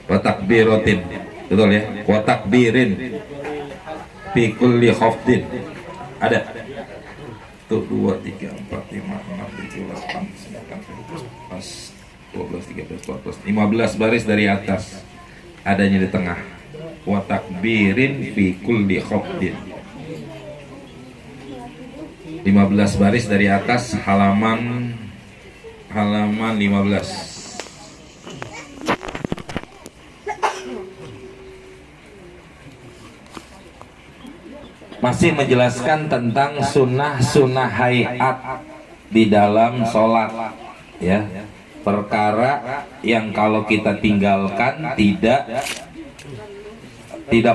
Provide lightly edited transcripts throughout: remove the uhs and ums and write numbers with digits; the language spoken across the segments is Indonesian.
wa takbiratin, betul ya, wa takbirin fi kulli khafdin. Ada tuh 2, 3, 4, 5, 6, 7, 8, 9, 12, 13, 14, 15 baris dari atas, adanya di tengah. Wa takbirin fi kulli khafdin. 15 baris dari atas, halaman 15. Masih menjelaskan tentang sunnah hayat di dalam sholat, ya, perkara yang kalau kita tinggalkan tidak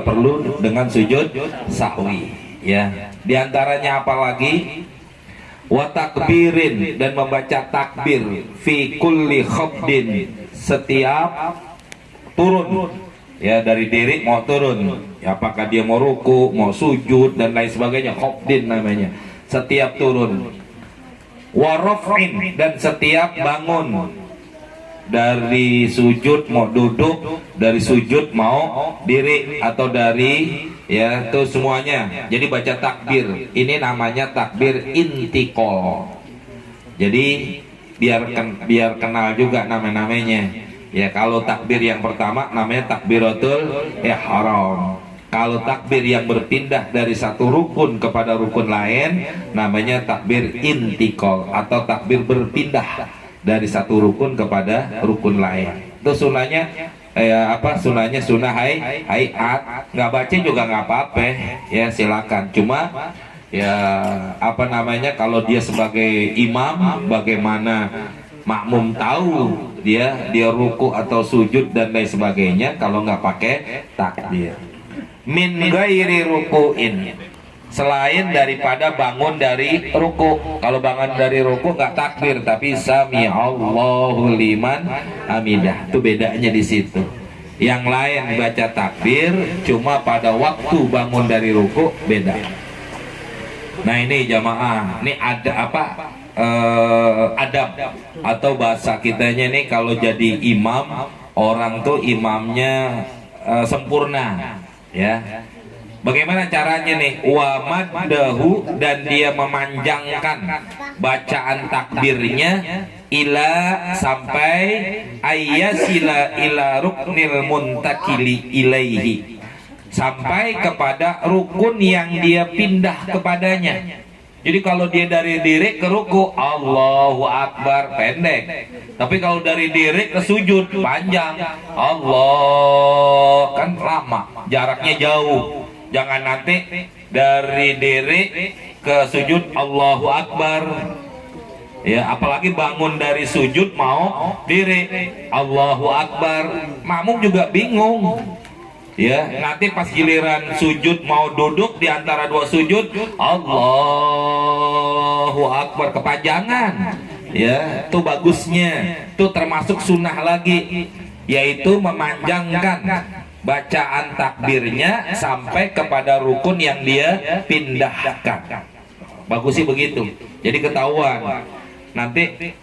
perlu dengan sujud sahwi, ya. Di antaranya apalagi wa takbirin, dan membaca takbir fi kulli khafdin, setiap turun, ya, dari diri mau turun, ya, apakah dia mau ruku, mau sujud dan lain sebagainya, khafdin namanya, setiap turun. Wa raf'in, dan setiap bangun dari sujud mau duduk, dari sujud mau diri, atau dari, ya, itu semuanya. Jadi baca takbir ini namanya takbir intiqal. Jadi biar kenal juga namanya. Ya, kalau takbir yang pertama namanya takbiratul ihram. Kalau takbir yang berpindah dari satu rukun kepada rukun lain namanya takbir intiqal, atau takbir berpindah dari satu rukun kepada rukun lain. Itu sunahnya, sunahnya sunnah hayat. Nggak baca juga nggak apa-apa, ya, silakan. Cuma, ya, kalau dia sebagai imam, bagaimana makmum tahu dia ruku atau sujud dan lain sebagainya kalau nggak pakai takbir. Min ghairi ruku'in, selain daripada bangun dari ruku. Kalau bangun dari ruku nggak takbir, tapi sami Allahu liman hamidah. Itu bedanya di situ. Yang lain baca takbir, cuma pada waktu bangun dari ruku beda. Nah, ini jamaah, ini ada adab atau bahasa kitanya nih, kalau jadi imam, orang tuh imamnya sempurna, ya. Bagaimana caranya nih? Wa maddahu, dan dia memanjangkan bacaan takbirnya ila, sampai ayyasila ila ruknil muntakili ilaihi, sampai kepada rukun yang dia pindah kepadanya. Jadi kalau dia dari diri ke ruku, Allahu Akbar, pendek. Tapi kalau dari diri ke sujud, panjang. Allah, kan lama, jaraknya jauh. Jangan nanti dari diri ke sujud Allahu Akbar, ya, apalagi bangun dari sujud mau diri Allahu Akbar, makmum juga bingung, ya. Nanti pas giliran sujud mau duduk, di antara dua sujud Allahu Akbar, kepanjangan, ya. Itu bagusnya, itu termasuk sunnah lagi, yaitu memanjangkan bacaan takbirnya sampai kepada rukun yang dia pindahkan. Bagusnya begitu. Jadi ketahuan. Nanti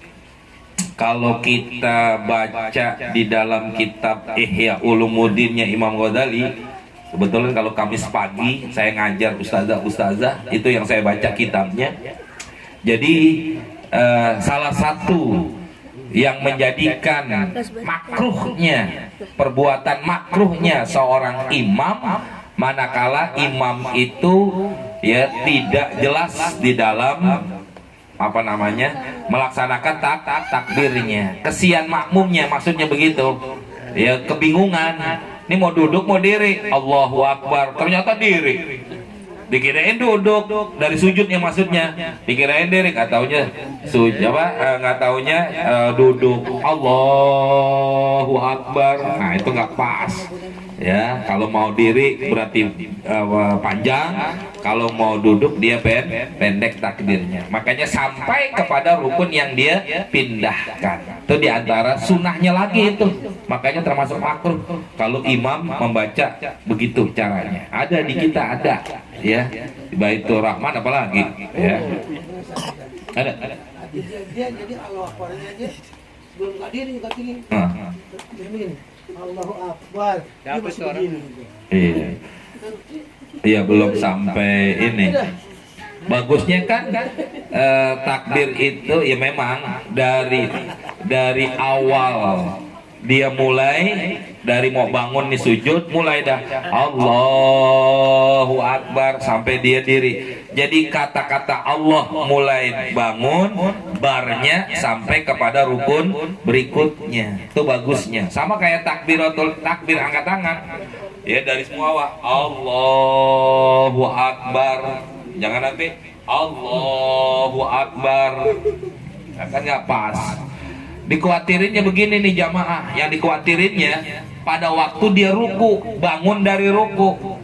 kalau kita baca di dalam kitab Ihya Ulumuddinnya Imam Ghazali, kebetulan kalau Kamis pagi saya ngajar ustazah, itu yang saya baca kitabnya. Jadi salah satu yang menjadikan makruhnya, perbuatan makruhnya seorang imam, manakala imam itu, ya, tidak jelas di dalam melaksanakan takbirnya. Kesian makmumnya, maksudnya begitu, ya, kebingungan, ini mau duduk mau diri, Allahu Akbar, ternyata diri, dikirain duduk dari sujudnya, maksudnya dikirain diri, nggak taunya nggak taunya duduk, Allahu Akbar. Nah, itu nggak pas, ya. Kalau mau diri berarti panjang, kalau mau duduk dia pendek takbirnya. Makanya sampai kepada rukun yang dia pindahkan. Itu diantara sunnahnya lagi itu. Makanya termasuk makruh kalau imam membaca begitu caranya. Ada di kita, ada, ya, di Baitur Rahman apalagi, ya. Ada. Dia jadi Allah Akbar aja sebelum hadir juga gini. Begini. Allahu Akbar. Dia masih begini. Iya. Iya, belum sampai ini. Bagusnya kan takbir itu ya memang dari awal dia mulai, dari mau bangun nih sujud mulai dah Allahu Akbar sampai dia diri. Jadi kata-kata Allah mulai bangun, barnya sampai kepada rukun berikutnya. Itu bagusnya. Sama kayak takbir angkat tangan. Ya dari semua awal Allahu Akbar. Jangan nanti Allahu Akbar. Kan nggak pas. Dikhawatirnya begini nih jamaah, yang dikhawatirnya pada waktu dia ruku, bangun dari ruku.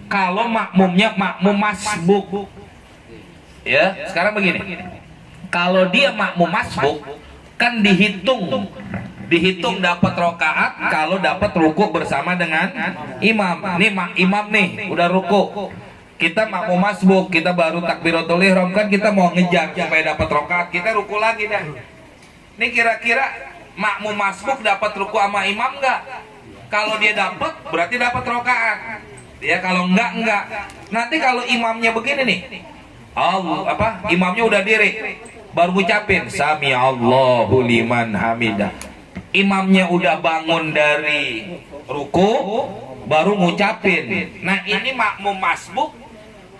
Kalau makmumnya makmum masbuk, ya sekarang begini, kalau dia makmum masbuk kan dihitung dapat rokaat kalau dapat ruku bersama dengan imam. Nih imam nih udah ruku, kita makmum masbuk, kita baru takbiratul ihram, kan kita mau ngejar supaya dapat rokaat, kita ruku lagi dah. Ini kira-kira makmum masbuk dapat ruku sama imam nggak? Kalau dia dapat, berarti dapat rokaat. Ya kalau enggak. Nanti kalau imamnya begini nih, imamnya udah diri, baru ngucapin Sami Allahu liman hamidah. Imamnya udah bangun dari ruku, baru ngucapin. Nah ini makmum masbuk,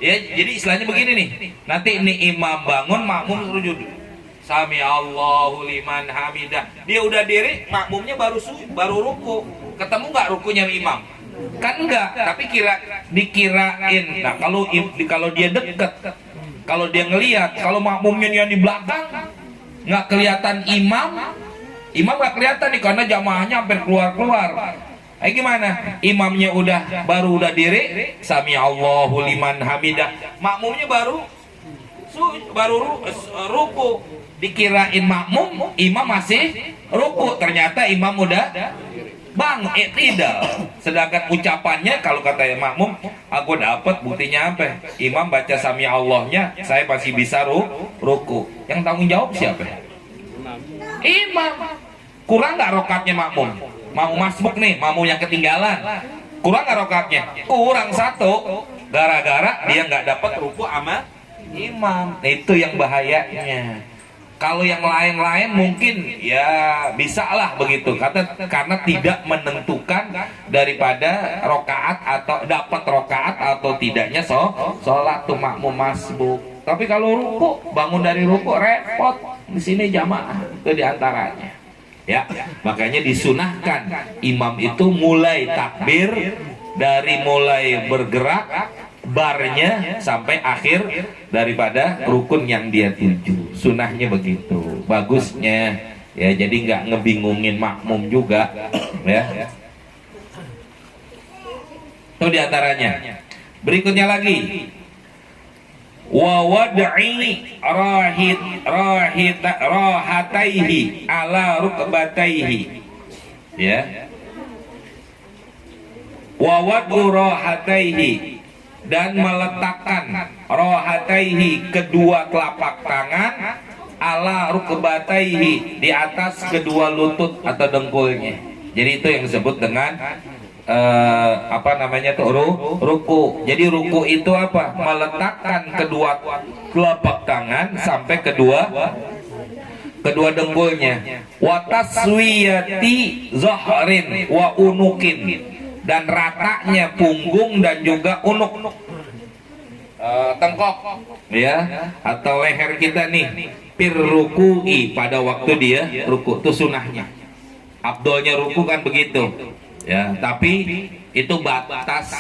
ya jadi istilahnya begini nih. Nanti ini imam bangun, makmum sujud. Sami Allahu liman hamidah. Dia udah diri, makmumnya baru ruku. Ketemu nggak rukunya imam? Kan enggak, tapi dikirain. Nah, kalau dia deket, kalau dia ngelihat, kalau makmumnya yang di belakang nggak kelihatan imam nggak kelihatan nih karena jamaahnya hampir keluar. Gimana? Imamnya baru diri, Sami Allahu liman hamidah. Makmumnya baru ruku. Dikirain makmum, imam masih ruku, ternyata imam udah tidak. Sedangkan ucapannya kalau kata makmum, aku dapat buktinya apa? Imam baca Sami Allahnya, saya masih bisa ruku. Yang tanggung jawab siapa? Imam. Kurang nggak rokatnya makmum? Mau masbuk nih, makmum yang ketinggalan. Kurang nggak rokatnya? Kurang satu. Gara-gara dia nggak dapat ruku sama imam. Itu yang bahayanya. Kalau yang lain-lain mungkin ya bisa lah begitu, karena tidak menentukan daripada rokaat atau dapat rokaat atau tidaknya sholat tuh makmum masbuk. Tapi kalau ruku, bangun dari ruku repot. Di sini jamaah itu diantaranya. Ya, makanya disunahkan imam itu mulai takbir, dari mulai bergerak barnya sampai akhir daripada rukun yang dia tuju. Sunahnya begitu, bagusnya ya, jadi nggak ngebingungin makmum juga ya. Itu diantaranya. Berikutnya lagi, wa wad'i rahataihi ala rukbataihi, ya, wa wad'u rahataihi, dan meletakkan rohataihi kedua telapak tangan ala rukbataihi di atas kedua lutut atau dengkulnya. Jadi itu yang disebut dengan ruku. Jadi ruku itu apa? Meletakkan kedua telapak tangan sampai kedua dengkulnya. Wa taswiyati zahrin wa unukin, dan ratanya punggung dan juga unuk, tengkok ya, atau leher kita nih, pir ruku'i, pada waktu dia ruku. Itu sunahnya. Abdolnya ruku kan begitu ya, tapi itu batas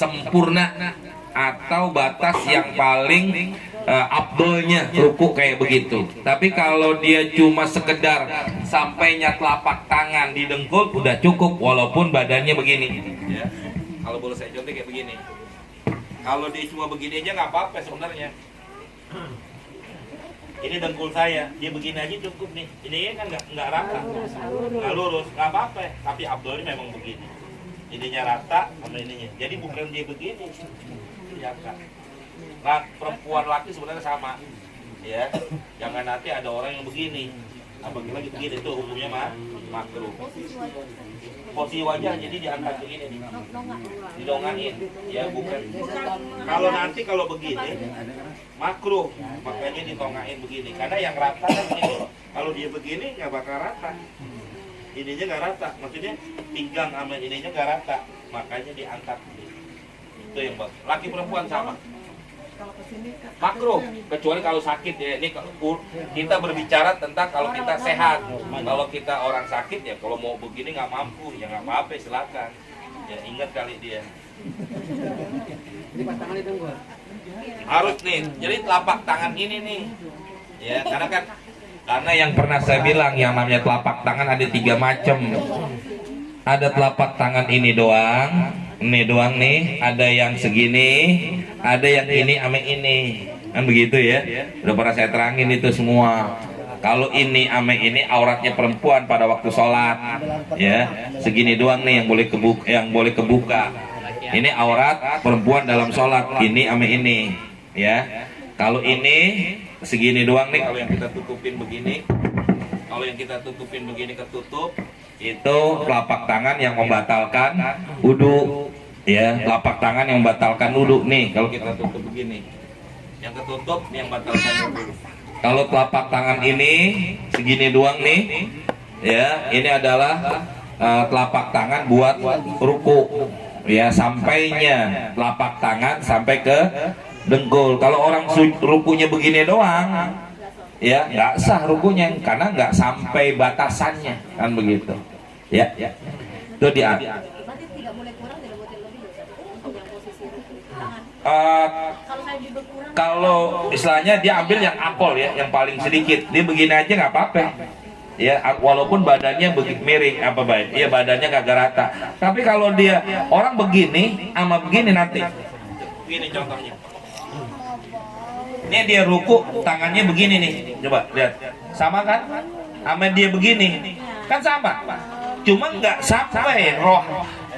sempurna atau batas yang paling abdolnya ruku kayak begitu. Tapi kalau dia cuma sekedar sampainya telapak tangan di dengkul udah cukup, walaupun badannya begini ya. Kalau boleh saya contoh kayak begini, kalau dia cuma begini aja nggak apa-apa sebenarnya. Ini dengkul saya, dia begini aja cukup nih. Ini kan nggak rata, nggak lurus, nggak apa-apa. Tapi abdolnya memang begini, ininya rata sama ininya. Jadi bukan dia begini ya kan. Nah, perempuan laki sebenarnya sama ya, jangan nanti ada orang yang begini, apalagi begini, itu hukumnya mah makruh. Posisi wajah jadi diangkat begini nih, didongangin, ya bukan. Kalau nanti kalau begini makruh, makanya ditongangin begini. Karena yang rata kan begini. Kalau dia begini nggak bakal rata, ininya nggak rata, maksudnya pinggang sama ininya nggak rata, makanya diangkat. Itu yang bagus. Laki perempuan sama. Makruh, kecuali kalau sakit ya. Ini kita berbicara tentang kalau kita sehat. Kalau kita orang sakit ya, kalau mau begini nggak mampu ya nggak apa-apa, silakan. Ya ingat kali dia. Harus nih, jadi telapak tangan ini nih. Ya karena yang pernah saya bilang yang namanya telapak tangan ada 3 macam. Ada telapak tangan ini doang nih, ada yang segini, ada yang ini ame ini, kan begitu ya. Udah pernah saya terangin itu semua. Kalau ini ame ini auratnya perempuan pada waktu sholat, ya segini doang nih yang boleh kebuka. Ini aurat perempuan dalam sholat, ini ame ini, ya. Kalau ini segini doang nih, kalau yang kita tutupin begini, ketutup. Itu telapak tangan yang membatalkan wudu, ya telapak tangan yang membatalkan wudu nih. Kalau kita tutup begini, yang ketutup yang membatalkan wudu. Kalau telapak tangan ini segini doang nih, ya ini adalah telapak tangan buat ruku, ya sampainya telapak tangan sampai ke dengkul. Kalau orang rukunya begini doang, ya nggak sah rukunya karena nggak sampai batasannya, kan begitu. Ya, itu dia. Kalau istilahnya dia ambil yang apol ya, yang paling sedikit, dia begini aja nggak apa-apa. Ya, walaupun badannya miring apa baik, ya badannya kagak rata. Tapi kalau dia orang begini sama begini nanti, begini contohnya. Ini dia ruku, tangannya begini nih, coba lihat, sama kan? Sama dia begini, kan sama. Cuma nggak sampai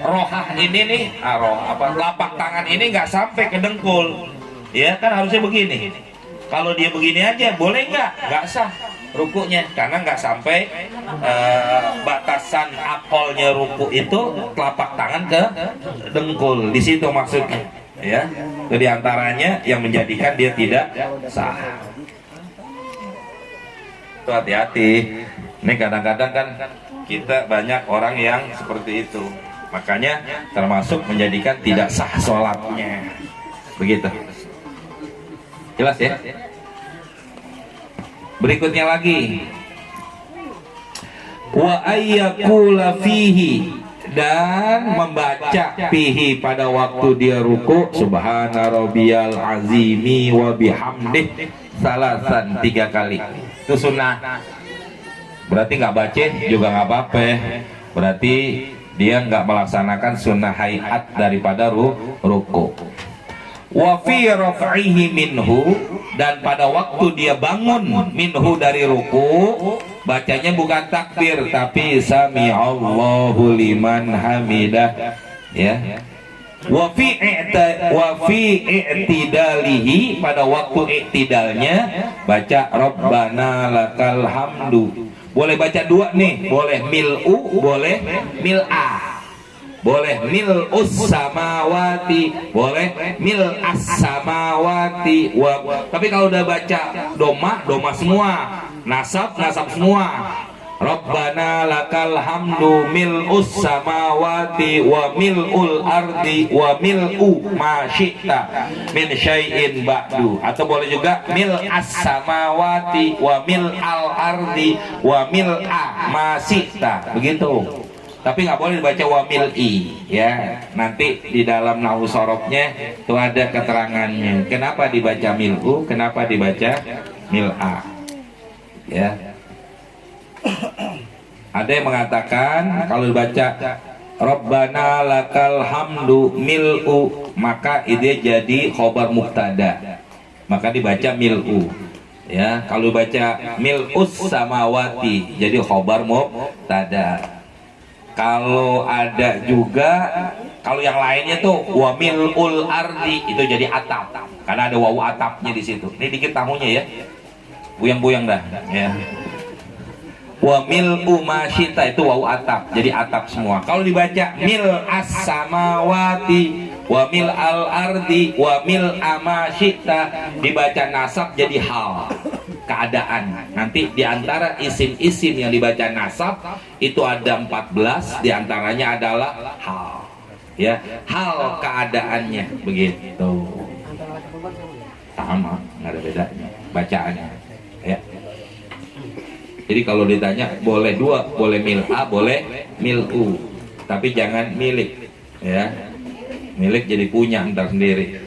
rohah ini nih, telapak tangan ini nggak sampai ke dengkul, ya kan harusnya begini. Kalau dia begini aja, boleh nggak sah rukunya, karena nggak sampai batasan apolnya ruku itu telapak tangan ke dengkul, di situ maksudnya, ya. Itu diantaranya yang menjadikan dia tidak sah. Itu hati-hati. Ini kadang-kadang kan kita banyak orang yang seperti itu, makanya termasuk menjadikan tidak sah sholatnya. Begitu. Jelas ya? Berikutnya lagi, wa ayyakula fihi, dan membaca fihi pada waktu dia ruku, subhana rabbiyal azimi wa bihamdih salasan 3 kali. Itu sunnah. Berarti nggak baca juga nggak apa-apa. Berarti dia nggak melaksanakan sunnah hayat daripada ruku. Wa fi raf'ihi minhu, dan pada waktu dia bangun minhu dari ruku, bacanya bukan takbir tapi sami'allahu liman hamidah, ya. Wa fi i'tidalihi, pada waktu i'tidalnya baca rabbana lakal hamdu. Boleh baca 2 nih, boleh mil'u, boleh mil'a. Boleh mil'us samawati, boleh mil'as samawati. Tapi kalau udah baca doma semua, nasab semua. Rabbana lakal hamdu mil'us samawati wa mil'ul ardi wa mil'u ma syi'ta min syai'in ba'du. Atau boleh juga mil'as samawati wa mil'al ardi wa mil'a ma syi'ta. Begitu. Tapi nggak boleh dibaca wa mil'i, ya. Nanti di dalam nahwu sorofnya itu ada keterangannya. Kenapa dibaca mil'u, kenapa dibaca mil'a, ya. Ada yang mengatakan kalau dibaca Rabbana lakal hamdu mil'u, maka ide jadi khobar mubtada, maka dibaca mil'u, ya. Kalau baca mil'us samawati jadi khobar mubtada. Kalau ada juga, kalau yang lainnya tuh wa mil'ul ardi, itu jadi atap, karena ada wawu atapnya di situ. Ini dikit tamunya ya, buyang-buyang dah, ya. Wa mil'u masyita itu wawu atap, jadi atap semua. Kalau dibaca mil as-samawati wa mil al-ardi wa mil amasyita, dibaca nasab jadi hal, keadaan. Nanti diantara isim-isim yang dibaca nasab itu ada 14, diantaranya adalah hal, ya, hal keadaannya begitu. Sama, nggak ada bedanya bacaannya, ya. Jadi kalau ditanya boleh dua, boleh mil'a, boleh mil'u, tapi jangan milik, ya. Milik jadi punya ntar sendiri.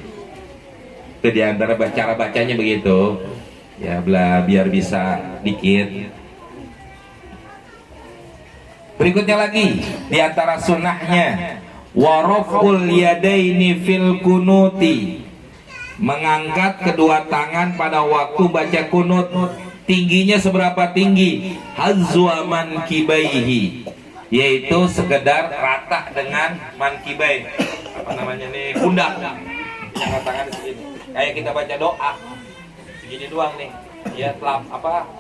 Itu diantara cara bacanya begitu, ya, biar bisa dikit. Berikutnya lagi diantara sunnahnya waraful yadaini fil kunuti, mengangkat kedua tangan pada waktu baca kunut. Tingginya seberapa tinggi? Hazwa mankibaihi, yaitu sekedar rata dengan mankibai, apa namanya nih, pundak. Yang tangan segini, kayak kita baca doa segini doang nih, ya,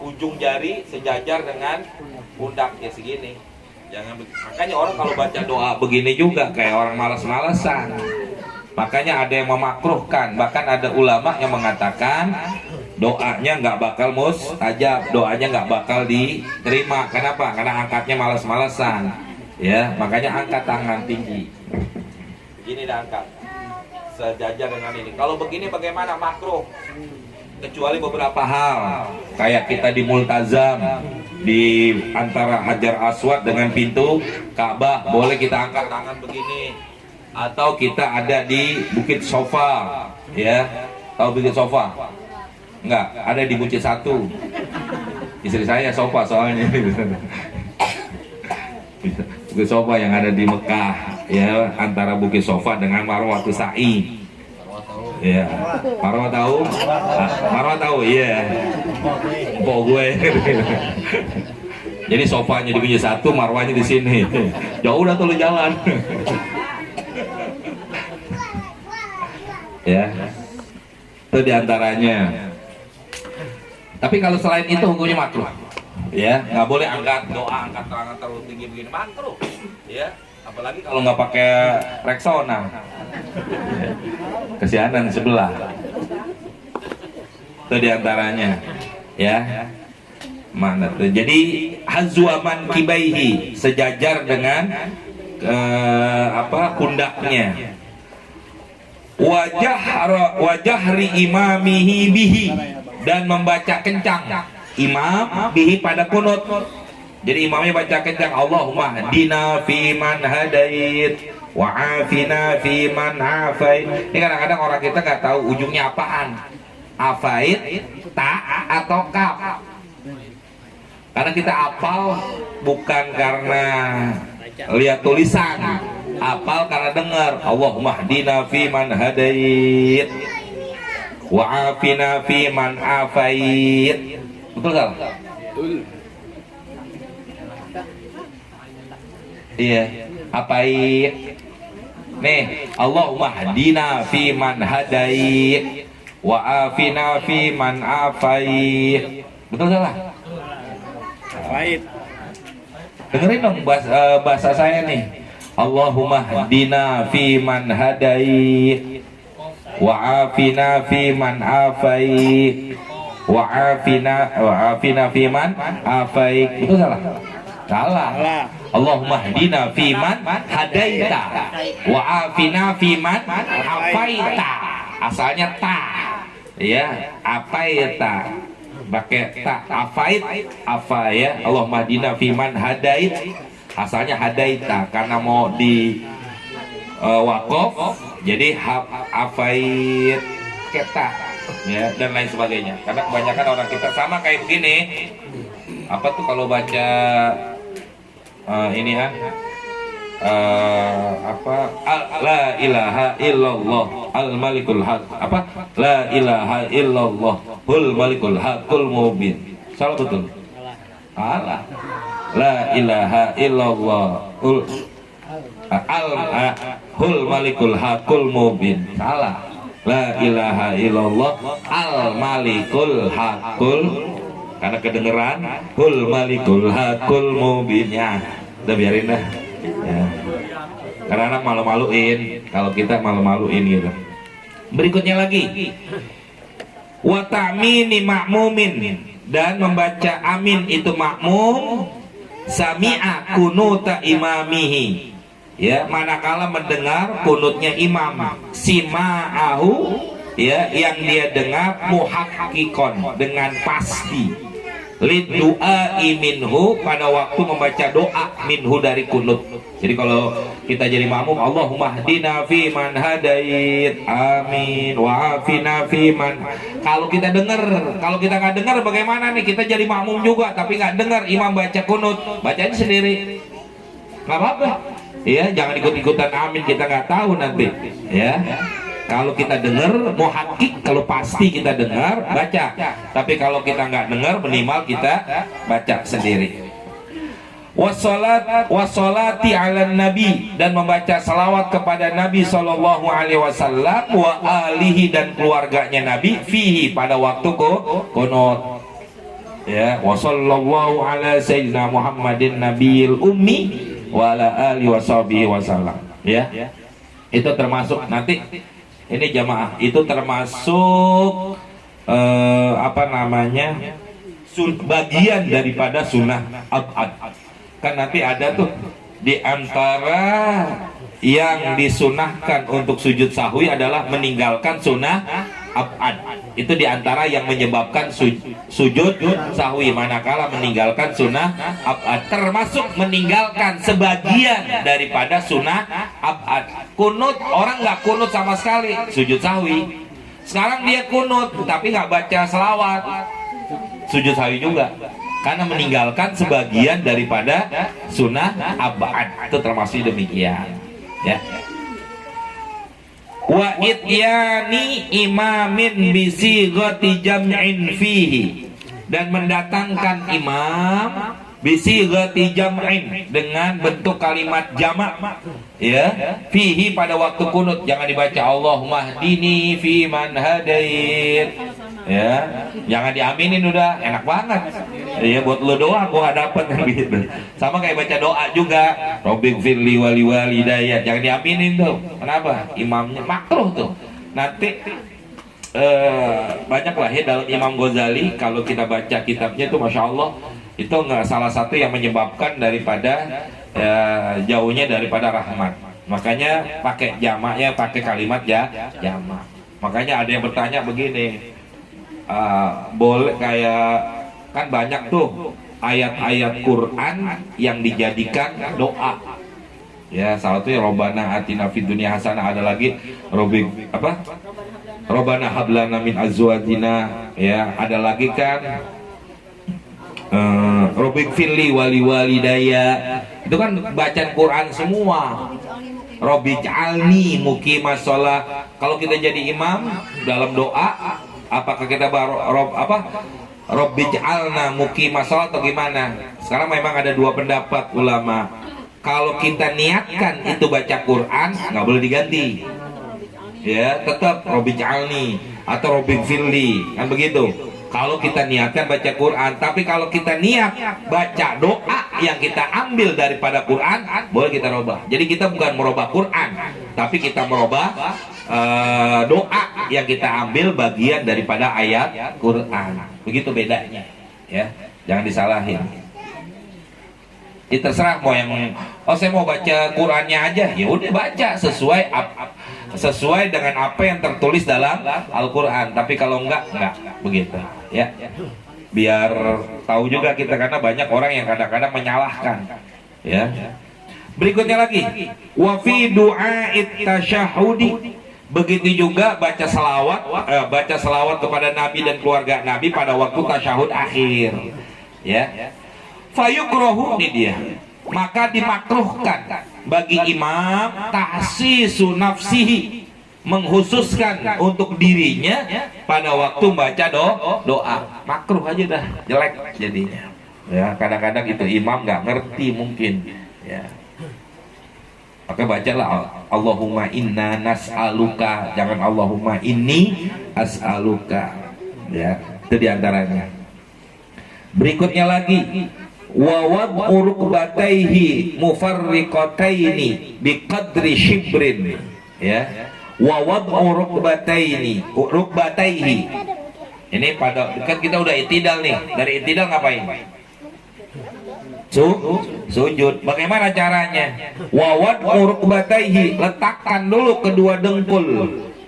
ujung jari sejajar dengan pundak, ya segini. Jangan, makanya orang kalau baca doa begini juga kayak orang malas-malasan. Makanya ada yang memakruhkan, bahkan ada ulama yang mengatakan doanya nggak bakal mustajab, doanya nggak bakal diterima. Kenapa? Karena angkatnya malas-malasan, ya. Makanya angkat tangan tinggi, gini dah, angkat sejajar dengan ini. Kalau begini bagaimana? Makruh, kecuali beberapa hal, kayak kita di multazam di antara Hajar Aswad dengan pintu Ka'bah, boleh kita angkat tangan begini. Atau kita ada di Bukit Sofa, ya, tahu Bukit Sofa? Enggak, ada di Bukit 1. Istri saya Sofa soalnya. Bukit Sofa yang ada di Mekah, ya, antara Bukit Sofa dengan Marwatu Sa'i. Ya, Marwah tahu? Marwah tahu, iya. Empok gue. Jadi sofanya di Bukit 1, marwahnya di sini. Jauh dah tuh lu jalan. Ya, itu diantaranya. Tapi kalau selain itu hukumnya makruh, ya, nggak boleh angkat doa, angkat tangan terlalu tinggi begini, makruh, ya. Apalagi kalau nggak pakai Rexona, kesianan sebelah. Itu diantaranya, ya. Mana tuh? Jadi hazwaman kibaihi, sejajar dengan pundaknya. Wajahri imamihi bihi, dan membaca kencang imam bihi pada kunut. Jadi imamnya baca kencang, Allahumma hdina fi man hadait wa afina fi man afait. Ini kadang-kadang orang kita nggak tahu ujungnya apaan, afait, ta atau kaf. Karena kita apal bukan karena lihat tulisan, apal karena dengar. Allahumma hdina fi man hadait wa afina fi man afait. Betul gak? Betul. Iya, apait. Nih, Allahumma hdina fi man hadait wa afina fi man afait. Betul salah? Afait. Dengerin dong bahasa saya nih. Allahumma hdina fi man hadait wa afina fi man afait wa afina fi man afait. Itu salah? Salah. Allahumma hdina fi man hadaita wa afina fi man afaita. Asalnya ta, ya, afaita pakai ta, afait, afa, ya. Allahumma hdina fi man hadait, asalnya hadaita, karena mau di waqaf jadi afait keta, ya, dan lain sebagainya. Karena kebanyakan orang kita sama kayak begini. Apa tuh kalau baca ini kan la ilaha illallah al malikul haq, apa, la ilaha illallah hul malikul haqul mubin. Salah betul? Salah. La ilaha illallah hul malikul haqul mubin. Salah. La ilaha illallah al malikul haqul karena kedengeran kul malikul hakul mubin. Ya udah biarin dah ya. Karena anak malu-maluin, kalau kita malu-maluin gitu. Berikutnya lagi, wa ta'mini ma'mumin, dan membaca amin itu makmum sami'a kunuta imamihi, ya, manakala mendengar kunutnya imam, sima'ahu, ya, yang dia dengar muhakkikon, dengan pasti, liddu'ai minhu, pada waktu membaca doa minhu dari kunut. Jadi kalau kita jadi makmum, Allahumma hdina fi man hadait, amin, wa afina fi man. Kalau kita dengar, kalau kita nggak dengar bagaimana nih? Kita jadi makmum juga tapi nggak dengar imam baca kunut, bacain sendiri, nggak apa-apa. Ya, jangan ikut-ikutan amin, kita nggak tahu nanti. Ya, kalau kita dengar muhakkik, kalau pasti kita dengar baca. Tapi kalau kita nggak dengar, minimal kita baca sendiri. Wassalati ala nabi, dan membaca salawat kepada Nabi sallallahu alaihi wasallam, wa alihi, dan keluarganya Nabi, fihi, pada waktu kunut. Ya, wa sallallahu ala sayyidina Muhammadin nabiyil ummi wa ala alihi washabihi wasallam. Ya, itu termasuk nanti ini jamaah, itu termasuk apa namanya, bagian daripada sunnah ab'ad. Kan nanti ada tuh di antara yang disunahkan untuk sujud sahwi adalah meninggalkan sunnah ab'ad. Itu di antara yang menyebabkan sujud sahwi, manakala meninggalkan sunnah ab'ad, termasuk meninggalkan sebagian daripada sunnah ab'ad. Kunut, orang nggak kunut sama sekali, sujud sahwi. Sekarang dia kunut tapi nggak baca selawat, sujud sahwi juga, karena meninggalkan sebagian daripada sunnah ab'ad. Itu termasuk demikian, ya. Wa ityani imamin bisighati jam'in fihi, dan mendatangkan imam bisighati jam'in, dengan bentuk kalimat jamak, ya, fihi, pada waktu kunut. Jangan dibaca Allahumma hdini fi man hadait, ya, jangan diaminin, udah enak banget. Ya, buat lo doa gua dapat gitu. Sama kayak baca doa juga, Robbighfirli wali walidayya, jangan diaminin tuh. Kenapa? Imamnya makruh tuh. Nanti banyak lah ya dalam Imam Ghazali, kalau kita baca kitabnya itu masya Allah, itu nggak salah satu yang menyebabkan daripada jauhnya daripada rahmat. Makanya pakai jamaknya, pakai kalimat jamak. Makanya ada yang bertanya begini, boleh kayak, kan banyak tuh ayat-ayat Quran yang dijadikan doa. Ya, salah satunya Robbana atina fid dunya hasanah, ada lagi Robbana hablana min azwajina, ya, ada lagi kan Robbighfirli wali walidayya. Itu kan bacaan Quran semua. Robbigh'alni muqimas shalah. Kalau kita jadi imam dalam doa, apakah kita Robbigh'alna muqimas shalah atau gimana? Sekarang memang ada dua pendapat ulama. Kalau kita niatkan itu baca Quran, nggak boleh diganti. Ya, tetap Robbigh'alni atau Robbighfirli, kan begitu. Kalau kita niatkan baca Quran, tapi kalau kita niat baca doa yang kita ambil daripada Quran, boleh kita robah. Jadi kita bukan merubah Quran, tapi kita merubah doa yang kita ambil bagian daripada ayat Quran. Begitu bedanya, ya. Jangan disalahin. Terserah mau yang saya mau baca Qurannya aja, ya udah baca sesuai dengan apa yang tertulis dalam Al-Quran. Tapi kalau enggak begitu, ya. Biar tahu juga kita, karena banyak orang yang kadang-kadang menyalahkan, ya. Berikutnya lagi, wa fi du'a'it tasyahudi, begitu juga baca selawat kepada Nabi dan keluarga Nabi pada waktu tasyahud akhir, ya. Fayukrohu, ini dia, maka dimakruhkan bagi imam tahsisu nafsihi, menghususkan untuk dirinya pada waktu baca doa. Makruh aja dah, jelek jadinya, ya. Kadang-kadang itu imam nggak ngerti mungkin, ya. Maka bacalah Allahumma inna nas'aluka, jangan Allahumma inni as'aluka, ya. Itu diantaranya. Berikutnya lagi, wa wad'u rukbatayhi mufarriqataini biqadri shibrin, ya. Wa wad'u rukbatayhi. Ini pada kan kita udah itidal nih. Dari itidal ngapain? Sujud. Bagaimana caranya? Wa wad'u rukbatayhi, letakkan dulu kedua dengkul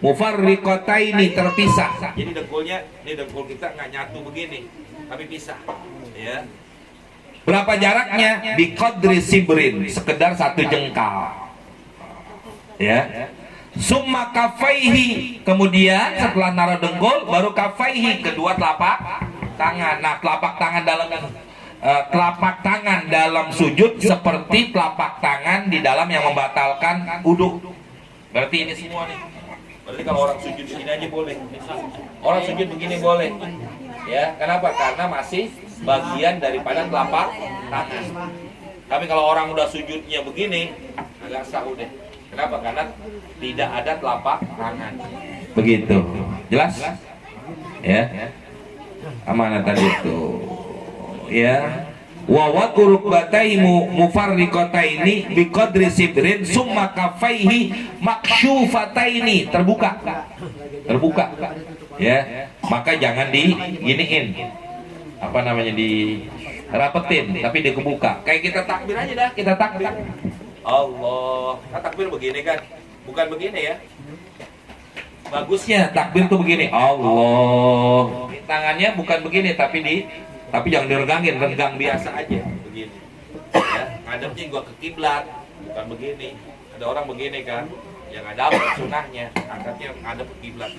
mufarriqataini, terpisah. Jadi dengkulnya, ini dengkul kita nggak nyatu begini, tapi pisah, ya. Berapa jaraknya? Biqadri sibrin, sekedar 1 jengkal, ya. Summa kafaihi, kemudian setelah naruh dengkul baru kafaihi, kedua telapak tangan. Nah, telapak tangan dalam sujud seperti telapak tangan di dalam yang membatalkan wudu. Berarti ini semua nih. Berarti kalau orang sujud begini aja boleh. Orang sujud begini boleh. Ya, kenapa? Karena masih bagian daripada telapak tangan. Tapi kalau orang udah sujudnya begini, agak sah udah. Kenapa? Karena tidak ada telapak tangan. Begitu. Jelas? Ya. Amanah tadi itu. Ya. Wa wad'u rukbatayhi mufarriqataini biqadri sibrin summa kafaihi maksyufataini, terbuka. Ya. Maka jangan diginiin. Apa namanya, dirapetin, tapi dikebuka. Kayak kita takbir aja dah, kita takbir. Allah, takbir begini kan, bukan begini ya. Bagusnya takbir tuh begini, Allah. Tangannya bukan begini, tapi jangan diregangin, renggang biasa aja, begini. Ya, ngadepnya gua ke kiblat, bukan begini. Ada orang begini kan, yang ada sunahnya, angkatnya ngadep ke kiblat.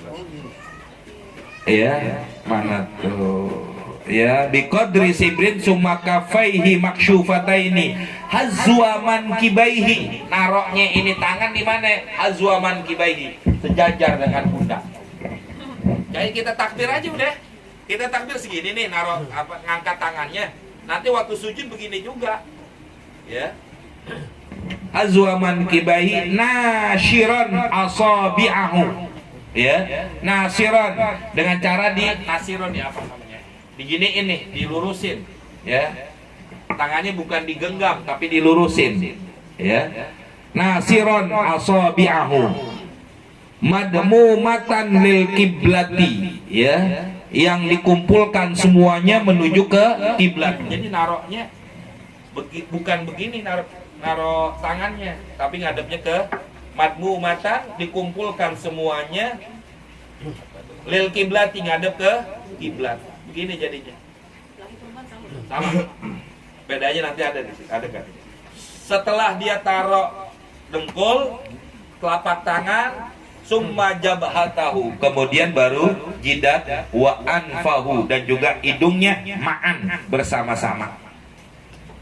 Iya, mana tuh? Ya, biqadri sibrin summa kafaihi maksyufataini hazwa mankibaihi, naroknya ini tangan di mana? Hazwa mankibaihi, sejajar dengan pundak. Jadi kita takbir aja udah. Kita takbir segini nih, narok ngangkat tangannya. Nanti waktu sujud begini juga. Ya. Hazwa mankibaihi nashiran asabi'ahu. Ya. Nasiron, dengan cara nasiron ya, apa namanya? Diginiin nih, dilurusin, ya. Tangannya bukan digenggam tapi dilurusin, ya. Nasiron asabi'ahu madmumatan lil kiblati, ya, yang dikumpulkan semuanya menuju ke kiblat. Jadi naroknya bukan begini, narok tangannya, tapi ngadepnya ke madmumatan, dikumpulkan semuanya lil kiblati, ngadep ke kiblat. Begini jadinya. Sama. Bedanya nanti ada di sini, ada kan? Setelah dia taruh dengkul, telapak tangan, summa jabhatahu, kemudian baru jidat, wa anfahu, dan juga hidungnya ma'an, bersama-sama.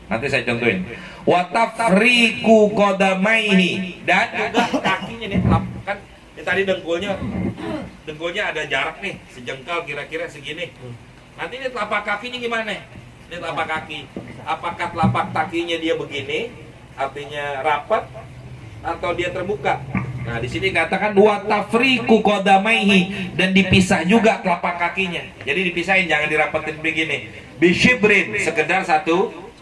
Nanti saya contohin. Wa tafriqu qadamaihi, dan juga kakinya nih, kan tadi dengkulnya ada jarak nih, sejengkal kira-kira segini. Nanti ini telapak kakinya gimana? Ini telapak kaki. Apakah telapak kakinya dia begini, artinya rapat, atau dia terbuka? Nah, di sini katakan wa tafriqu qadamaihi, dan dipisah juga telapak kakinya. Jadi dipisahin, jangan dirapetin begini. Bisyibrin, sekedar 1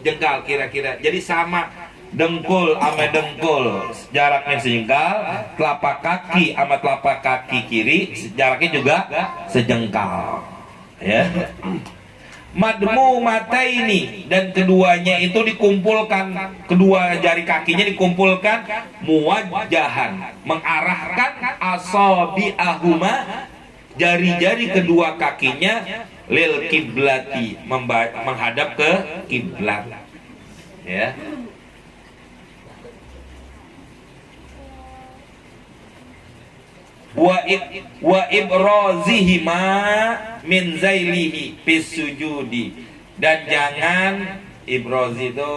jengkal kira-kira. Jadi sama dengkul sama dengkul jaraknya sejengkal, telapak kaki sama telapak kaki kiri jaraknya juga sejengkal. Ya. Madmu mataini, dan keduanya itu dikumpulkan, kedua jari kakinya dikumpulkan muwajjahan, mengarahkan asabi'ahuma, jari-jari kedua kakinya lil kiblati, menghadap ke kiblat. Ya. Wa ibrazihima min zailihi fis sujudi, dan jangan ibrazi itu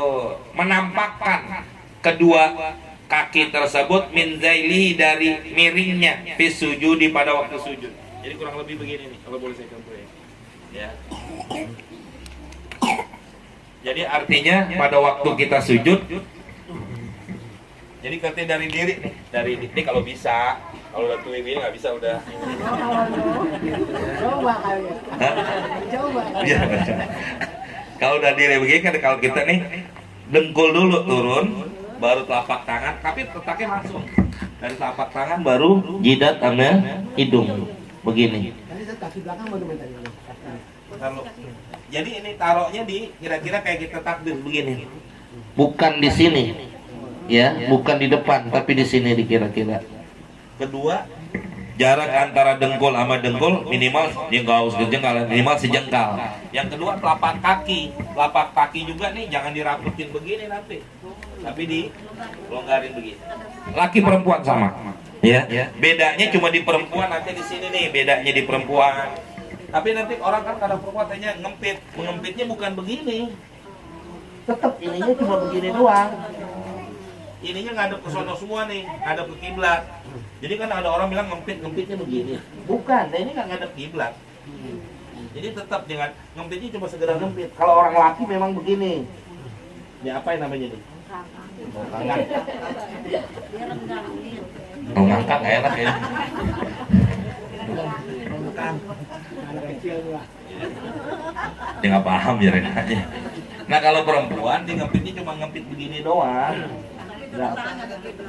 menampakkan kedua kaki tersebut min zailihi, dari miringnya, fis sujudi, pada waktu sujud. Jadi kurang lebih begini nih, kalau boleh saya contoh ya. Jadi artinya pada waktu kita sujud, jadi katanya dari diri nih, dari ini kalau bisa. Kalau udah tua ini nggak bisa udah. Coba kali ya. Coba. Kalau udah diri begini kan, kalau kita nih dengkul dulu turun, baru telapak tangan, tapi letaknya langsung dari telapak tangan baru jidat sama hidung begini. Tadi saya kaki belakang baru minta ini. Jadi ini taruhnya di kira-kira kayak kita takbir begini, bukan di sini, ya, bukan di depan, tapi di sini dikira-kira. Kedua, jarak antara dengkul sama dengkul minimal sejengkal, minimal sejengkal. Yang kedua, telapak kaki juga nih jangan diraputin begini nanti, tapi dilonggarin begini. Laki perempuan sama, ya. Bedanya cuma di perempuan, nanti di sini nih bedanya di perempuan. Tapi nanti orang kan kadang perempuan tanya mengempitnya bukan begini, tetap ininya cuma begini doang. Ininya ngadep ke sono semua nih, ngadep ke kiblat. Jadi kan ada orang bilang ngempitnya begini. Bukan, ini nggak ngadep kiblat. Jadi tetap dengan ngempitnya cuma segera ngempit. Kalau orang laki memang begini. Ini apa yang namanya nih? Ngangkat enak ya. Dia nggak paham ya aja. Nah kalau perempuan dia ngempitnya cuma ngempit begini doang. Nah,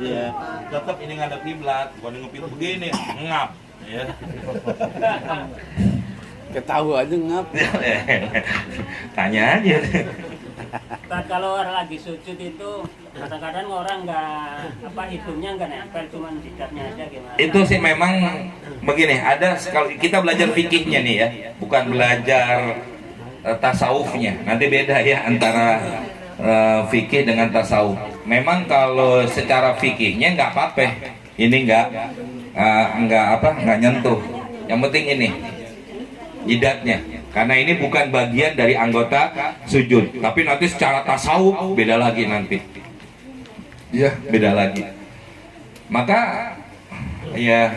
ya, tetap ini ngadep kiblat, bukan ngepit begini, ngap, ya. Ketahu aja ngap. Tanya aja. Kalau orang lagi sujud itu kadang-kadang orang hidungnya nggak nempel, cuman jidatnya aja gimana? Itu sih memang begini. Ada kalau kita belajar fikihnya nih ya, bukan belajar tasawufnya. Nanti beda ya antara fikih dengan tasawuf. Memang kalau secara fikihnya nggak apa-apa, ini nggak nyentuh. Yang penting ini jidatnya, karena ini bukan bagian dari anggota sujud. Tapi nanti secara tasawuf beda lagi nanti. Ya beda lagi. Maka ya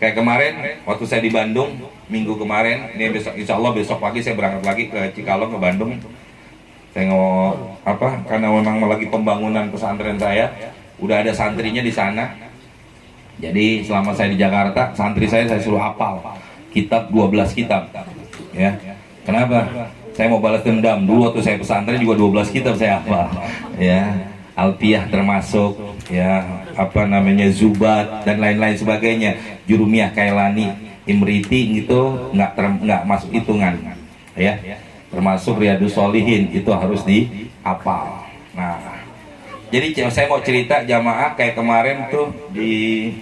kayak kemarin waktu saya di Bandung minggu kemarin, ini besok insya Allah besok pagi saya berangkat lagi ke Cikalong ke Bandung. Tengok karena memang lagi pembangunan pesantren saya, udah ada santrinya di sana. Jadi selama saya di Jakarta, santri saya suruh hafal kitab 12 kitab. Ya. Kenapa? Saya mau balas dendam. Dulu waktu saya pesantren juga 12 kitab saya hafal. Ya, Alfiyah termasuk, ya, Zubat dan lain-lain sebagainya. Jurumiyah, Kailani, Imriti gitu nggak masuk hitungan. Ya. Termasuk Riyadus Sholihin itu harus dihafal. Nah, jadi saya mau cerita jamaah kayak kemarin tuh di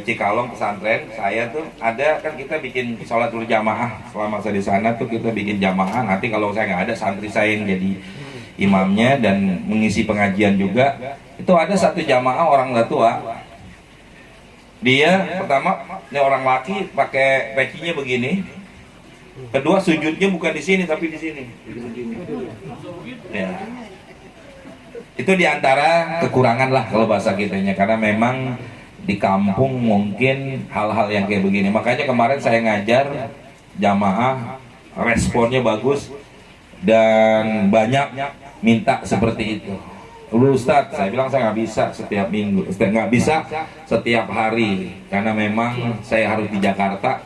Cikalong pesantren saya tuh ada kan kita bikin sholat dulu jamaah selama saya di sana tuh kita bikin jamaah. Nanti kalau saya nggak ada santri saya yang jadi imamnya dan mengisi pengajian juga. Itu ada satu jamaah orang tua. Dia pertama ini orang laki pakai pecinya begini. Kedua sujudnya bukan di sini tapi di sini. Ya. Itu diantara kekurangan lah kalau bahasa kitanya, karena memang di kampung mungkin hal-hal yang kayak begini. Makanya kemarin saya ngajar jamaah, responnya bagus dan banyak minta seperti itu. Dulu Ustadz, saya bilang saya nggak bisa setiap minggu, nggak bisa setiap hari, karena memang saya harus di Jakarta.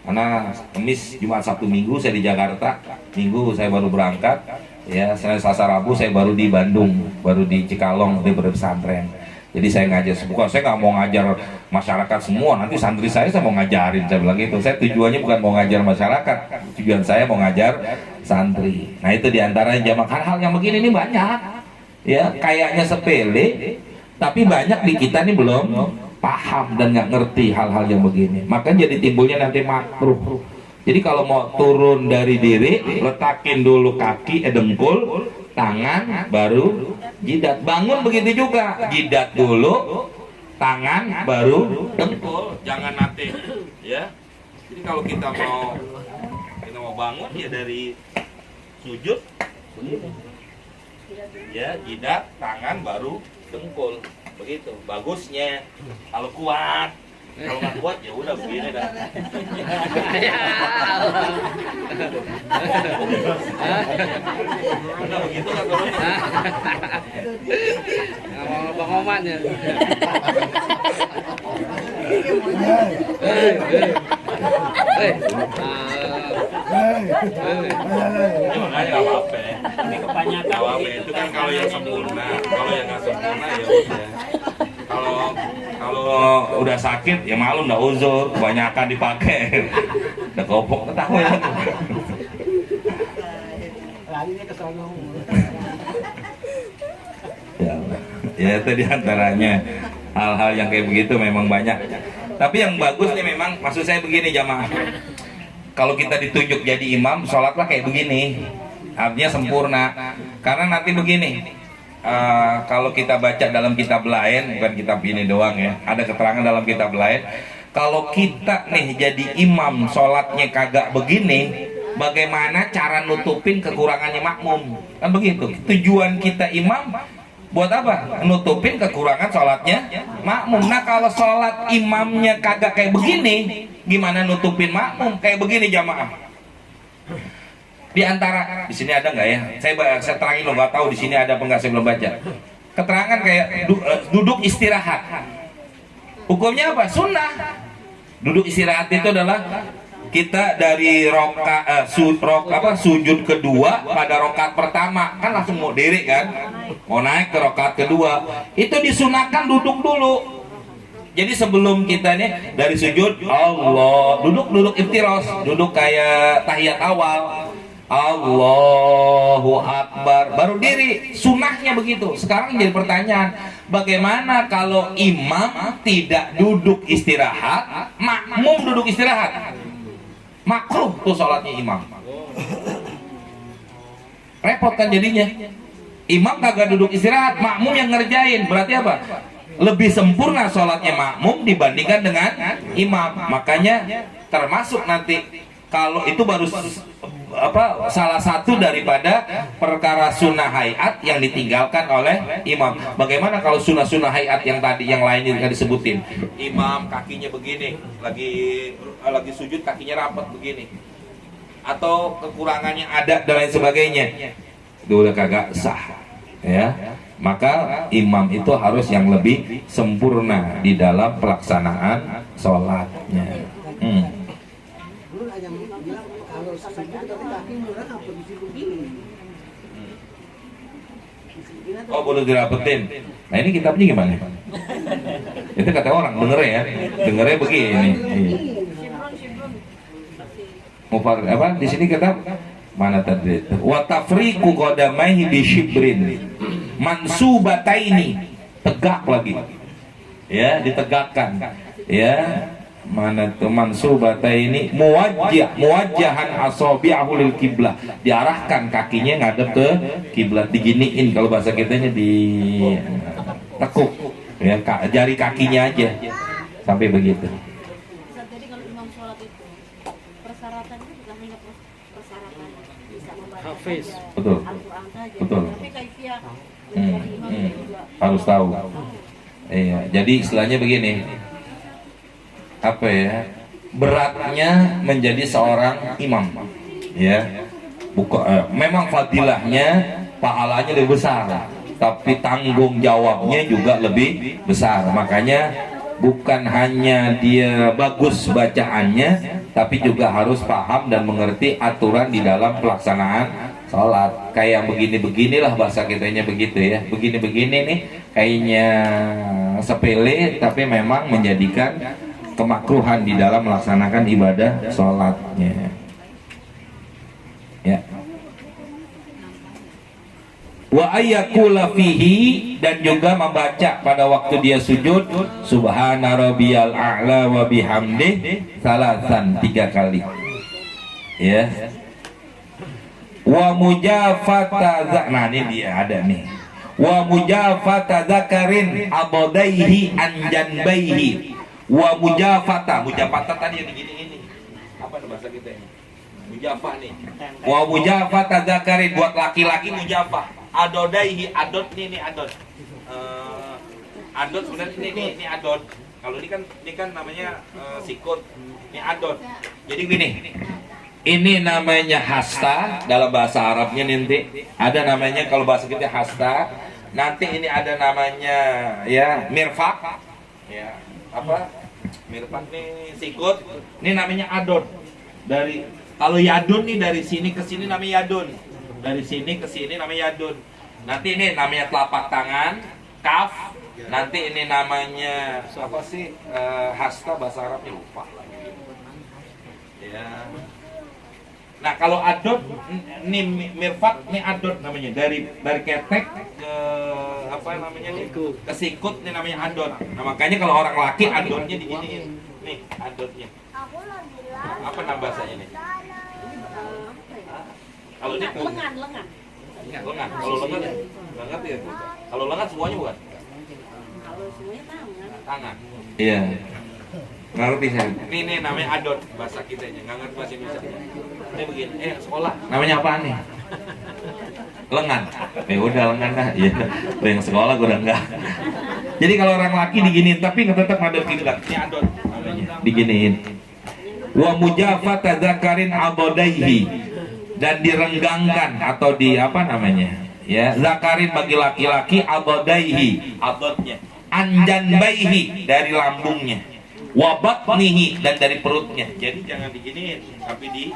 Karena Kamis, Jumat, Sabtu, Minggu saya di Jakarta, Minggu saya baru berangkat, ya Senin, Selasa, Rabu saya baru di Bandung, baru di Cikalong di pesantren. Jadi saya ngajar, bukan saya nggak mau ngajar masyarakat semua, nanti santri saya mau ngajarin, saya bilang gitu. Saya tujuannya bukan mau ngajar masyarakat, tujuan saya mau ngajar santri. Nah itu diantara jamaah, hal-hal yang begini ini banyak, ya kayaknya sepele, tapi banyak di kita nih belum paham dan nggak ngerti hal-hal yang begini. Makanya jadi timbulnya nanti makruh. Jadi kalau mau turun dari diri, letakin dulu kaki, dengkul, tangan, baru jidat. Bangun begitu juga, jidat dulu, tangan, baru dengkul. Jangan nanti, ya. Jadi kalau kita mau bangun ya dari sujud, ya jidat, tangan, baru dengkul. Begitu bagusnya. Kalau kuat, kalau nggak kuat ya udah begini dah. Udah begitu kan kalau Nggak mau Bang Oman ya. Hei. makanya nggak apa-apa. Tapi kebanyakan Nggak apa-apa gitu, itu kan kalau yang sempurna. Kalau yang nggak sempurna ya udah. Kalau udah sakit ya malu nggak uzur, kebanyakan dipakai. Udah kopok ketawa ya. Lagi dia ke sono. Ya itu diantaranya hal-hal yang kayak begitu memang banyak. Tapi yang bagus nih memang, maksud saya begini jamaah. Kalau kita ditunjuk jadi imam, sholatlah kayak begini. Artinya sempurna. Karena nanti begini, kalau kita baca dalam kitab lain, bukan kitab ini doang ya, ada keterangan dalam kitab lain. Kalau kita nih jadi imam, sholatnya kagak begini, bagaimana cara nutupin kekurangannya makmum? Kan begitu. Tujuan kita imam buat apa? Nutupin kekurangan sholatnya makmum. Nah kalau sholat imamnya kagak kayak begini, gimana nutupin makmum? Kayak begini jamaah. Di antara di sini ada nggak ya? Saya terangin lo, nggak tahu di sini ada apa nggak, saya belum baca. Keterangan kayak duduk istirahat. Hukumnya apa? Sunnah. Duduk istirahat itu adalah kita dari sujud kedua pada rokaat pertama kan langsung mau diri kan, mau naik ke rokaat kedua, itu disunahkan duduk dulu. Jadi sebelum kita nih dari sujud Allah duduk iftiros, duduk kayak tahiyat awal, Allahu Akbar, baru diri. Sunahnya begitu. Sekarang jadi pertanyaan, bagaimana kalau imam tidak duduk istirahat, makmum duduk istirahat? Makruh tuh sholatnya imam. Repot kan jadinya. Imam kagak duduk istirahat, makmum yang ngerjain. Berarti apa? Lebih sempurna sholatnya makmum dibandingkan dengan imam. Makanya termasuk nanti kalau itu baru salah satu daripada perkara sunnah hayat yang ditinggalkan oleh imam. Bagaimana kalau sunnah hayat yang tadi yang lainnya disebutin? Imam kakinya begini, lagi sujud kakinya rapat begini, atau kekurangannya ada dan lain sebagainya, itu udah kagak sah, ya. Maka imam itu harus yang lebih sempurna di dalam pelaksanaan sholatnya. Dulu ada yang bilang kalau sujud tapi kaki murah apa di situ begini. Oh boleh dirapetin. Nah ini kitabnya gimana? Itu kata orang dengernya begini. Mufar apa di sini kitab mana tadi? Wa tafriqu qadamaihi bi shibrin mansubataini, tegak lagi. Ya, ditegakkan. Ya. Mana tuh mansubataini muwajjahan asabi'ahu lil kiblah, diarahkan kakinya ngadep ke kiblat, diginiin kalau bahasa kitanya, di tekuk ya, jari kakinya aja sampai begitu. Jadi kalau imam sholat itu persyaratannya bukan hanya persyaratan bisa membaca Hafiz. Betul. Al-Quran saja, Betul. tapi kaifiah menjadi imam itu juga Harus tahu. Iya, jadi istilahnya begini. Apa ya, beratnya menjadi seorang imam, ya. Memang fadilahnya, pahalanya lebih besar, tapi tanggung jawabnya juga lebih besar. Makanya bukan hanya dia bagus bacaannya, tapi juga harus paham dan mengerti aturan di dalam pelaksanaan sholat. Kayak begini-beginilah bahasa kitanya begitu ya. Begini-begini nih kayaknya sepele, tapi memang menjadikan kemakruhan di dalam melaksanakan ibadah sholatnya. Ya. Wa ayyakula fihi, dan juga membaca pada waktu dia sujud subhana rabbiyal a'la wa bihamdih salasan, 3 kali. Ya. Wa mujafata, nah ini dia ada nih. Wa mujafata zakarin abadaihi anjanbaihi. Wa mujafata tadi yang begini, apa bahasa kita ini? Mujafah nih. Wa mujafata zakarin, buat laki-laki mujafah. Adodaihi, adot nih adot. Adot sebenarnya ini adot. Kalau ini kan namanya sikut. Ini adot. Jadi gini. Ini namanya hasta dalam bahasa Arabnya nanti. Ada namanya kalau bahasa kita hasta. Nanti ini ada namanya ya mirfak. Ya. Apa mirfak nih sikut, ini namanya adon, dari Kalau yadun nih dari sini ke sini namanya yadun. Dari sini ke sini namanya yadun. Nanti ini namanya telapak tangan, kaf. Nanti ini namanya apa sih? Hasta bahasa Arabnya lupa. Ya. Nah kalau adot, ini mirfak, ini adot namanya. Dari ketek ke apa namanya nih? Ke sikut, ini namanya adot. Nah makanya kalau orang laki adotnya diginiin. Nih adotnya. Apa nama bahasanya nih? Kalau ini lengan. lengan. Kalau lengan ya? Lengan ya? Kalau lengan semuanya bukan? Kalau semuanya Tangan. Iya. Ngerti saya. Ini namanya adot bahasa kitanya. Nggak ngerti bahasa Indonesia. Ini begini. Sekolah. Namanya apaan nih? Lengan. Udah lengan dah. Iya. Yang sekolah gue udah enggak. Jadi kalau orang laki diginiin tapi nggak tetap ada kiblat. Ini adot namanya. Diginiin. Wa mujafat zakarin abodaihi, dan direnggangkan atau di apa namanya ya, zakarin bagi laki-laki, abodaihi adotnya, anjanbaihi dari lambungnya, wa batnihi dan dari perutnya. Jadi jangan diginiin tapi di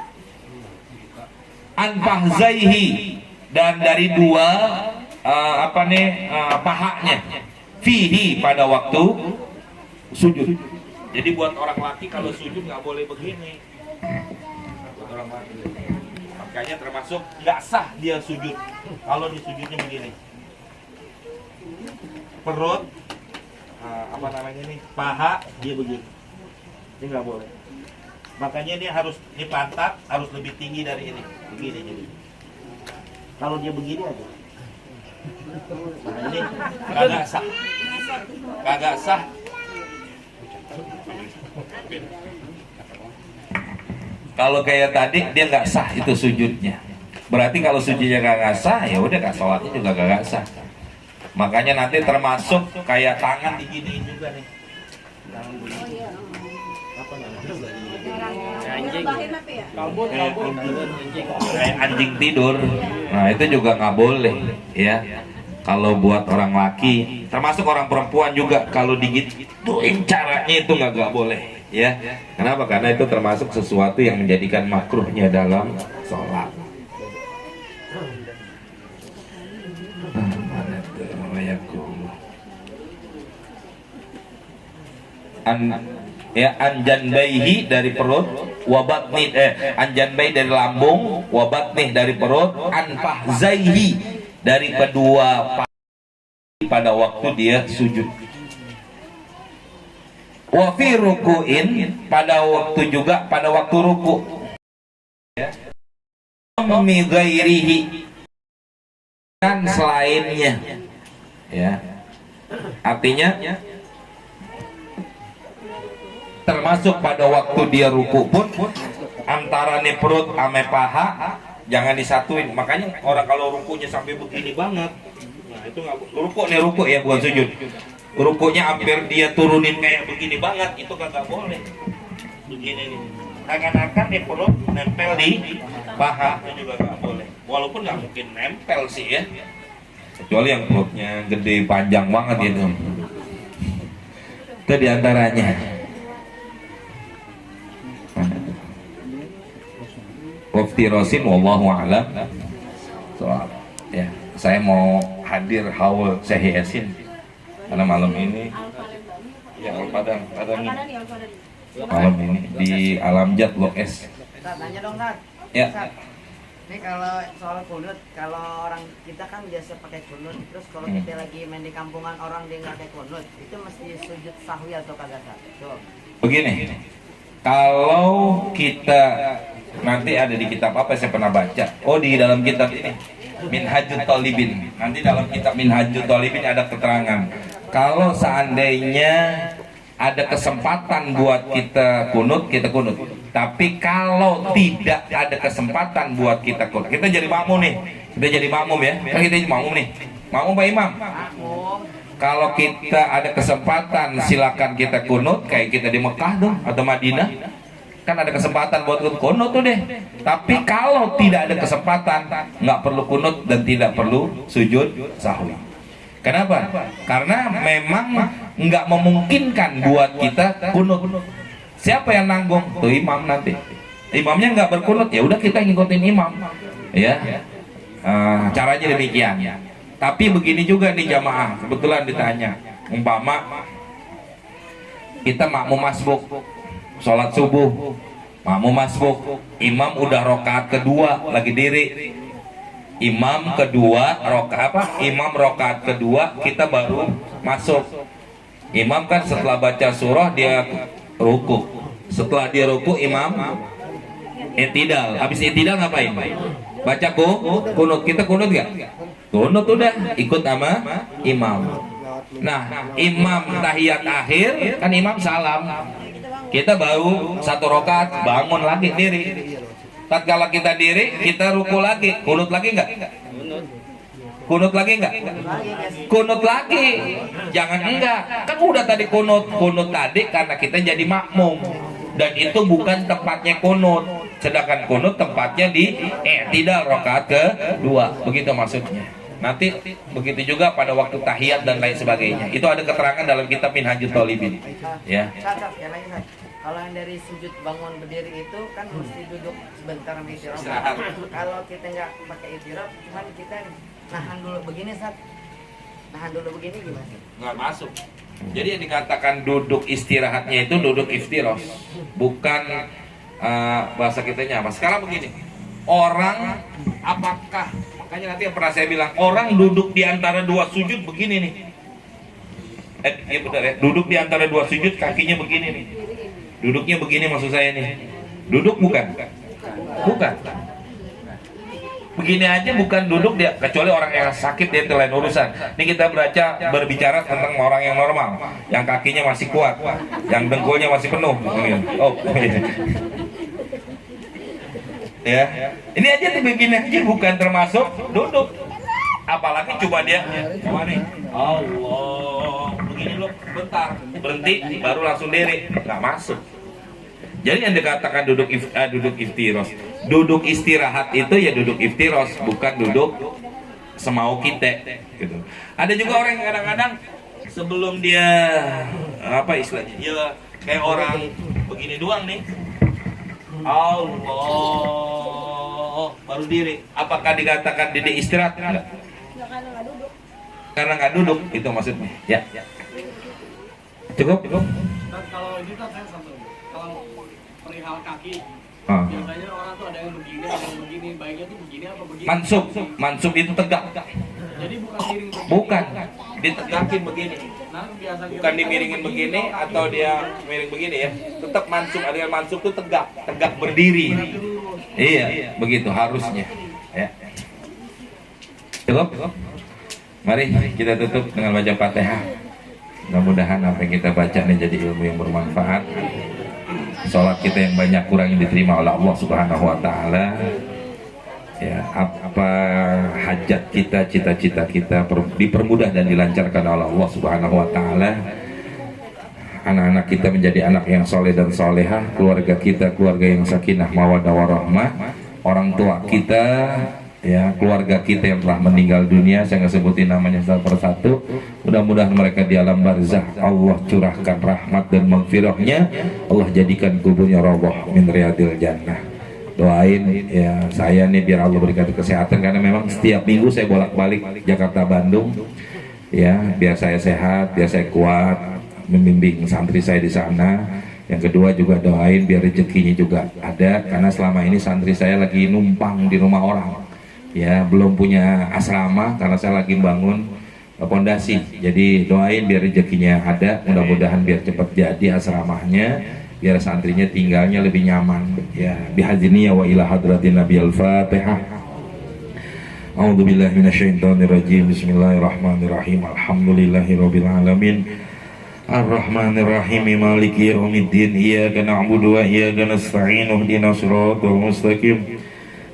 anfahzaihi dan dari dua pahanya, fihi pada waktu sujud. Jadi buat orang laki kalau sujud nggak boleh begini. Buat orang laki. Makanya termasuk nggak sah dia sujud kalau disujudnya begini. Perut, apa namanya nih, paha dia begini. Ini nggak boleh. Makanya dia harus, ini pantat harus lebih tinggi dari ini. Begini jadi. Kalau dia begini aja. Nah ini kagak sah. Kagak sah. Kalau kayak tadi dia nggak sah itu sujudnya. Berarti kalau sujudnya nggak sah, ya udah nggak sholatnya juga nggak sah. Makanya nanti termasuk kayak tangan diginiin juga nih. Kayak anjing tidur. Nah itu juga nggak boleh ya. Kalau buat orang laki, termasuk orang perempuan juga, kalau digituin caranya itu nggak boleh ya. Kenapa? Karena itu termasuk sesuatu yang menjadikan makruhnya dalam sholat. Anjanbaihi dari perut, wabatni anjanbai dari lambung, wabatni dari perut, anfahzaihi dari kedua pada waktu dia sujud. Wa fi ruku'in, pada waktu juga pada waktu ruku. Mi ghairihi, kan selainnya. Ya. Artinya termasuk pada waktu dia ruku pun antara nih perut ame paha jangan disatuin. Makanya orang kalau rukunya sampai begini banget, nah itu nggak ruku ya, bukan sujud. Rukunya hampir dia turunin kayak begini banget, itu kagak boleh. Begini nih, akan nih perut nempel di paha, itu juga nggak boleh. Walaupun nggak mungkin nempel sih ya, kecuali yang perutnya gede panjang banget gitu. Itu diantaranya. Waftirosin wallahu a'lam. Soal ya, saya mau hadir haul Syekh Yasin karena malam ini ya Al-Padang malam ini di Alamjad Blok S. Tanya dong, Nat. Ya. Ini kalau soal kunut, kalau orang kita kan biasa pakai kunut, terus kalau kita lagi main di kampungan orang dia nggak pakai kunut, itu mesti sujud sahwi atau kagak sah? Begini, kalau kita nanti ada di kitab apa saya pernah baca, di dalam kitab ini Minhajut Thalibin, nanti dalam kitab Minhajut Thalibin ada keterangan kalau seandainya ada kesempatan buat kita kunut, kita kunut. Tapi kalau tidak ada kesempatan buat kita kunut, kita jadi makmum nih, kita jadi makmum ya, kan kita jadi makmum nih, makmum Pak Imam. Kalau kita ada kesempatan silakan kita kunut kayak kita di Mekah tuh atau Madinah, kan ada kesempatan buat kunut tuh deh. Tapi kalau tidak ada kesempatan, nggak perlu kunut dan tidak perlu sujud sahwi. Kenapa? Karena memang nggak memungkinkan buat kita kunut. Siapa yang nanggung? Tuh imam nanti. imamnya nggak berkunut, ya udah kita ngikutin imam, ya. Caranya demikian. Tapi begini juga nih jamaah, kebetulan ditanya, umpama kita makmum masbuk, sholat subuh, makmum masbuk, imam udah rokaat kedua, lagi diri. Imam kedua rokaat apa? Imam rokaat kedua, kita baru masuk. Imam kan setelah baca surah dia ruku. Setelah dia ruku imam i'tidal. Habis i'tidal ngapain? Baca kunut. Kita kunut gak? Kunut udah, ikut sama imam. Nah, imam tahiyat akhir kan imam salam. Kita baru satu rokaat, bangun lagi diri. Tatkala kita diri, kita ruku lagi, kunut lagi nggak? Kunut lagi nggak? Kunut lagi, jangan enggak. Kan udah tadi kunut tadi karena kita jadi makmum. Dan itu bukan tempatnya kunut. Sedangkan kunut tempatnya di i'tidal rakaat kedua. Begitu maksudnya. Nanti begitu juga pada waktu tahiyat dan lain sebagainya. Itu ada keterangan dalam kitab Minhajul Thalibin. Ya. Kalau yang dari sujud bangun berdiri itu kan mesti duduk sebentar sama istirahat. Kalau kita nggak pakai istirahat, cuman kita nahan dulu begini, Sat. Nahan dulu begini gimana? Nggak masuk. Jadi yang dikatakan duduk istirahatnya itu duduk iftiros, bukan bahasa kitanya apa. Sekarang begini, orang apakah, makanya nanti yang pernah saya bilang, orang duduk di antara dua sujud begini nih. Iya benar ya, duduk di antara dua sujud kakinya begini nih. Duduknya begini maksud saya nih. Duduk bukan? Bukan. Begini aja bukan duduk dia, kecuali orang yang sakit dia itu lain urusan. Ini kita berbicara tentang orang yang normal, yang kakinya masih kuat, yang dengkulnya masih penuh. Oh, ya. Ini aja begini aja bukan termasuk duduk. Apalagi coba dia, coba nih. Allah, begini loh, bentar, berhenti, baru langsung diri, nggak masuk. Jadi yang dikatakan duduk iftiros, duduk istirahat itu ya duduk iftiros, bukan duduk semau kita. Gitu. Ada juga orang yang kadang-kadang sebelum dia apa istilahnya, ya kayak orang begini doang nih. Allah, baru diri. Apakah dikatakan dia istirahat? Enggak. Karena nggak duduk, itu maksudnya. Ya. Cukup? Dan kalau ini kan saya sampai kalau perihal kaki, biasanya orang tuh ada yang begini, ada yang begini, baiknya tuh begini apa begini? Mansub itu tegak. Jadi bukan miring begini. Bukan, ditegakin begini. Nah, biasa Bukan dimiringin begini atau dia miring begini ya. Tetap mansub, ada yang mansub itu tegak berdiri. Iya, begitu harusnya. Ya. Cukup? Mari kita tutup dengan baca Fatihah. Mudah-mudahan apa yang kita baca ini jadi ilmu yang bermanfaat. Sholat kita yang banyak kurang yang diterima oleh Allah Subhanahu wa taala. Ya, apa hajat kita, cita-cita kita dipermudah dan dilancarkan oleh Allah Subhanahu wa taala. Anak-anak kita menjadi anak yang soleh dan solehah, keluarga kita keluarga yang sakinah mawaddah warahmah, orang tua kita, ya keluarga kita yang telah meninggal dunia, saya nggak sebutin namanya satu persatu, mudah-mudahan mereka di alam barzah Allah curahkan rahmat dan maghfirahnya, Allah jadikan kuburnya rawdah min riyadil jannah. Doain ya saya nih biar Allah berikan kesehatan, karena memang setiap minggu saya bolak-balik Jakarta Bandung, ya biar saya sehat, biar saya kuat membimbing santri saya di sana. Yang kedua juga doain biar rezekinya juga ada, karena selama ini santri saya lagi numpang di rumah orang. Ya belum punya asrama karena saya lagi bangun pondasi. Jadi doain biar rezekinya ada, mudah-mudahan biar cepat jadi asramanya, biar santrinya tinggalnya lebih nyaman. Ya bihadiniya wa ila hadratin Nabi al-Fatihah. A'udzubillahi minasyaitonirrajim. Bismillahirrahmanirrahim. Alhamdulillahirabbil alamin. Ar-Rahmanir-Rahim. Maliki yaumiddin. Iyyaka na'budu wa iyyaka nasta'in. Ihdinas siratal mustaqim.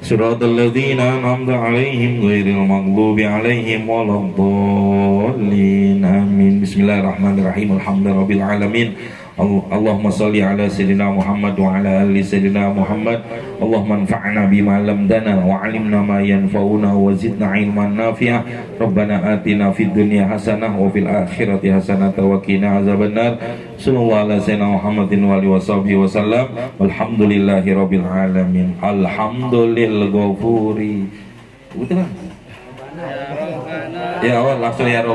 Siratal ladzina an'amta 'alaihim ghairil maghdubi 'alaihim waladdallin. Amin. Bismillah. Bismillahirrahmanirrahim. Alhamdulillahirabbil alamin. Allahumma shalli ala sayyidina Muhammad wa ala ali sayyidina Muhammad. Allahumma anfa'na bima 'allamtana wa 'allimna ma yanfa'una wa zidna 'ilman nafi'a. Rabbana atina fid dunya hasanah wa fil akhirati hasanah wa qina azabannar. Sallallahu ala sayyidina Muhammadin wa alihi washabihi wasallam. Walhamdulillahirabbil alamin. Alhamdulillahil ghafuri. Betul kan? Ya Allah, langsung ya Rob.